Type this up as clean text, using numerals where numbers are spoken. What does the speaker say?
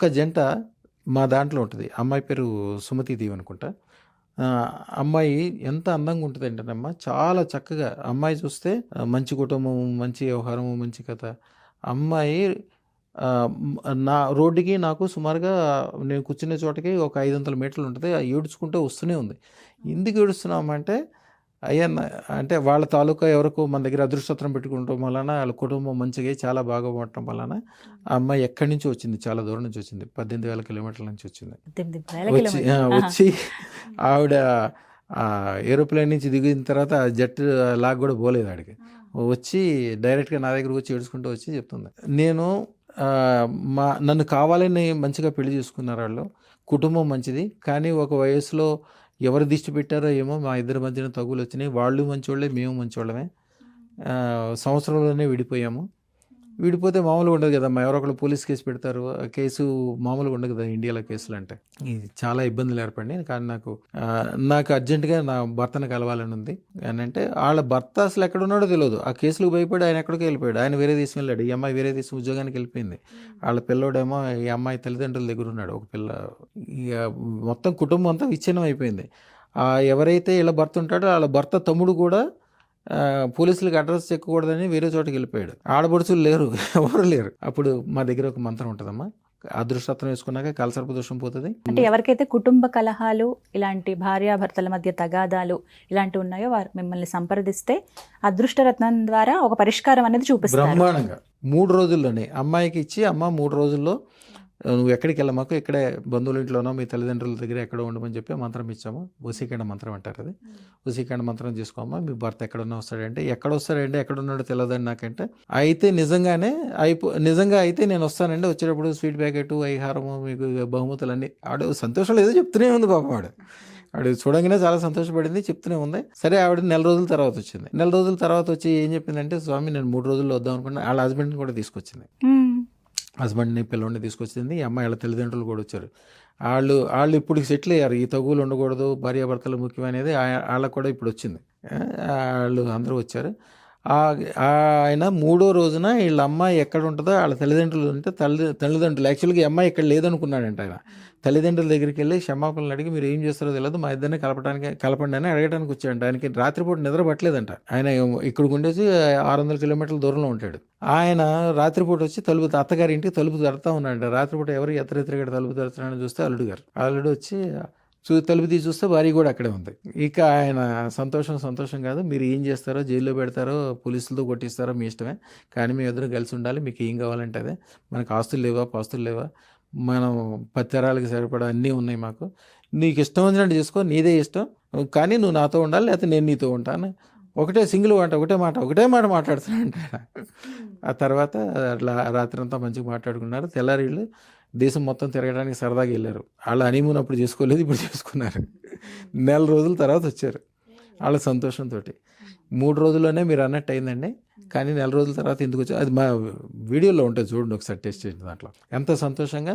ఒక జంట మా దాంట్లో ఉంటుంది. అమ్మాయి పేరు సుమతి దేవి అనుకుంటా. అమ్మాయి ఎంత అందంగా ఉంటదంటేనమ్మా, చాలా చక్కగా అమ్మాయి చూస్తే మంచి కుటుంబం, మంచి వ్యవహారం, మంచి కథ. అమ్మాయి నా రోడ్డుకి నాకు సుమారుగా నేను కూర్చునే చోటకి ఒక 500 మీటర్లు ఉంటది. ఏడ్చుకుంటూ వస్తూనే ఉంది. ఎందుకు ఏడుస్తున్నామంటే, అయ్యా అంటే వాళ్ళ తాలూకా ఎవరికో మన దగ్గర అదృష్టపత్రం పెట్టుకుంటం వలన వాళ్ళ కుటుంబం మంచిగా చాలా బాగా ఉండటం వలన ఆ అమ్మాయి ఎక్కడి నుంచో వచ్చింది, చాలా దూరం నుంచి వచ్చింది. 18,000 కిలోమీటర్ల నుంచి వచ్చింది. వచ్చి ఆవిడ ఏరోప్లేన్ నుంచి దిగిన తర్వాత జెట్ లాగ్ కూడా పోలేదు ఆడికి. వచ్చి డైరెక్ట్గా నా దగ్గరకు వచ్చి ఏడుచుకుంటూ వచ్చి చెప్తుంది, నేను నన్ను కావాలని మంచిగా పెళ్లి చేసుకున్నారు వాళ్ళు, కుటుంబం మంచిది, కానీ ఒక వయసులో ఎవరు దిష్టి పెట్టారో ఏమో మా ఇద్దరి మధ్యన తగులు వచ్చినాయి. వాళ్ళు మంచోళ్ళే, మేము మంచోళ్ళమే. సంవత్సరంలోనే విడిపోయాము. విడిపోతే మామూలుగా ఉండదు కదమ్మా, ఎవరో ఒకళ్ళు పోలీస్ కేసు పెడతారు. ఆ కేసు మామూలుగా ఉండదు కదా ఇండియాలో కేసులు అంటే. ఇది చాలా ఇబ్బందులు ఏర్పడినాయి. కానీ నాకు అర్జెంటుగా నా భర్తను కలవాలని ఉంది అని అంటే, వాళ్ళ భర్త అసలు ఎక్కడ ఉన్నాడో తెలియదు. ఆ కేసులకు భయపడి ఆయన ఎక్కడికి వెళ్ళిపోయాడు. ఆయన వేరే దేశం వెళ్ళాడు. ఈ అమ్మాయి వేరే దేశం ఉద్యోగానికి వెళ్ళిపోయింది. వాళ్ళ పిల్లోడేమో ఈ అమ్మాయి తల్లిదండ్రుల దగ్గర ఉన్నాడు. ఒక పిల్ల ఇక మొత్తం కుటుంబం అంతా విచ్ఛిన్నం అయిపోయింది. ఎవరైతే ఇలా భర్త ఉంటాడో వాళ్ళ భర్త తమ్ముడు కూడా పోలీసులకు అడ్రస్ చెక్కకూడదని వేరే చోటకి వెళ్ళిపోయాడు. ఆడపడుచులు లేరు, ఎవరు లేరు. అప్పుడు మా దగ్గర ఒక మంత్రం ఉంటుందమ్మా, అదృష్టం వేసుకున్నాక కలసర్ప దోషం పోతుంది. అంటే ఎవరికైతే కుటుంబ కలహాలు, ఇలాంటి భార్యాభర్తల మధ్య తగాదాలు ఇలాంటివి ఉన్నాయో వారు మిమ్మల్ని సంప్రదిస్తే అదృష్టరత్నం ద్వారా ఒక పరిష్కారం అనేది చూపిస్తారు. బ్రహ్మాండంగా 3 రోజుల్లోనే అమ్మాయికి ఇచ్చి, అమ్మ 3 రోజుల్లో నువ్వు ఎక్కడికి వెళ్ళమాకు, ఇక్కడే బంధువుల ఇంట్లోనో మీ తల్లిదండ్రుల దగ్గర ఎక్కడో ఉండమని చెప్పి మంత్రం ఇచ్చాము. వశీకరణ మంత్రం అంటారు అది. వశీకరణ మంత్రం చేసుకోమ్మా, మీ భర్త ఎక్కడున్నా వస్తాడంటే, ఎక్కడ వస్తాడంటే ఎక్కడున్నాడో తెలియదని నాకంటే, అయితే నిజంగా అయితే నేను వస్తానండి, వచ్చేటప్పుడు స్వీట్ ప్యాకెట్, ఐహారము, మీకు బహుమతులు అన్నీ. ఆవిడ సంతోషం లేదో చెప్తూనే ఉంది పాపం. ఆవిడ చూడంగానే చాలా సంతోషపడింది, చెప్తూనే ఉంది. సరే, ఆవిడ నెల రోజుల తర్వాత వచ్చింది. నెల రోజుల తర్వాత వచ్చి ఏం చెప్పిందంటే, స్వామి నేను 3 రోజుల్లో వద్దాం అనుకున్నా. వాళ్ళ హస్బెండ్ని కూడా తీసుకొచ్చింది. హస్బెండ్ని, పిల్లోడిని తీసుకొచ్చింది. ఈ అమ్మాయి వాళ్ళ తల్లిదండ్రులు కూడా వచ్చారు. వాళ్ళు ఇప్పుడు సెటిల్ అయ్యారు. ఈ తగులు ఉండకూడదు, భార్యాభర్తలు ముఖ్యమనేది వాళ్ళకు కూడా ఇప్పుడు వచ్చింది. వాళ్ళు అందరూ వచ్చారు. ఆయన 3వ రోజున వీళ్ళ అమ్మాయి ఎక్కడ ఉంటుందో వాళ్ళ తల్లిదండ్రులు ఉంటే, తల్లిదండ్రులు యాక్చువల్గా ఈ అమ్మాయి ఇక్కడ లేదనుకున్నాడంట. ఆయన తల్లిదండ్రుల దగ్గరికి వెళ్ళి క్షమాపణలు అడిగి, మీరు ఏం చేస్తారో తెలియదు, మా ఇద్దరిని కలపండి అని అడగడానికి వచ్చాడంట. ఆయనకి రాత్రిపూట నిద్ర పట్టలేదంట. ఆయన ఇక్కడికి ఉండేసి 600 కిలోమీటర్ల దూరంలో ఉంటాడు. ఆయన రాత్రిపూట వచ్చి అత్తగారి ఇంటికి తలుపు తడతా ఉన్నాడు. రాత్రిపూట ఎవరు ఎత్తరెత్తరగడ తలుపు తడుతున్నాడని చూస్తే అల్లుడు వచ్చి తలుపు తీసి చూస్తే భార్య కూడా అక్కడే ఉంది. ఇక ఆయన సంతోషం కాదు, మీరు ఏం చేస్తారో, జైల్లో పెడతారో, పోలీసులతో కొట్టిస్తారో మీ ఇష్టమే, కానీ మీ ఇద్దరు కలిసి ఉండాలి, మీకు ఏం కావాలంటే అదే. మనకు ఆస్తులు లేవా, పాస్తులు లేవా, మనం 10 తరాలకి సరిపడా అన్నీ ఉన్నాయి మాకు, నీకు ఇష్టం వచ్చినట్టు చేసుకో, నీదే ఇష్టం, కానీ నువ్వు నాతో ఉండాలి, లేకపోతే నేను నీతో ఉంటాను. ఒకటే మాట మాట్లాడుతున్నాడు. ఆ తర్వాత అట్లా రాత్రి అంతా మంచిగా మాట్లాడుకున్నారు. తెల్లారిళ్ళు దేశం మొత్తం తిరగడానికి సరదాగా వెళ్ళారు. వాళ్ళ హనీమూన్ అప్పుడు చేసుకోలేదు, ఇప్పుడు చేసుకున్నారు. నెల రోజుల తర్వాత వచ్చారు వాళ్ళ సంతోషంతో. 3 రోజుల్లోనే మీరు అన్నట్టు అయిందండి. కానీ నెల రోజుల తర్వాత ఎందుకు వచ్చారు అది మా వీడియోలో ఉంటుంది, చూడండి ఒకసారి టెస్ట్ చేసిన దాంట్లో ఎంత సంతోషంగా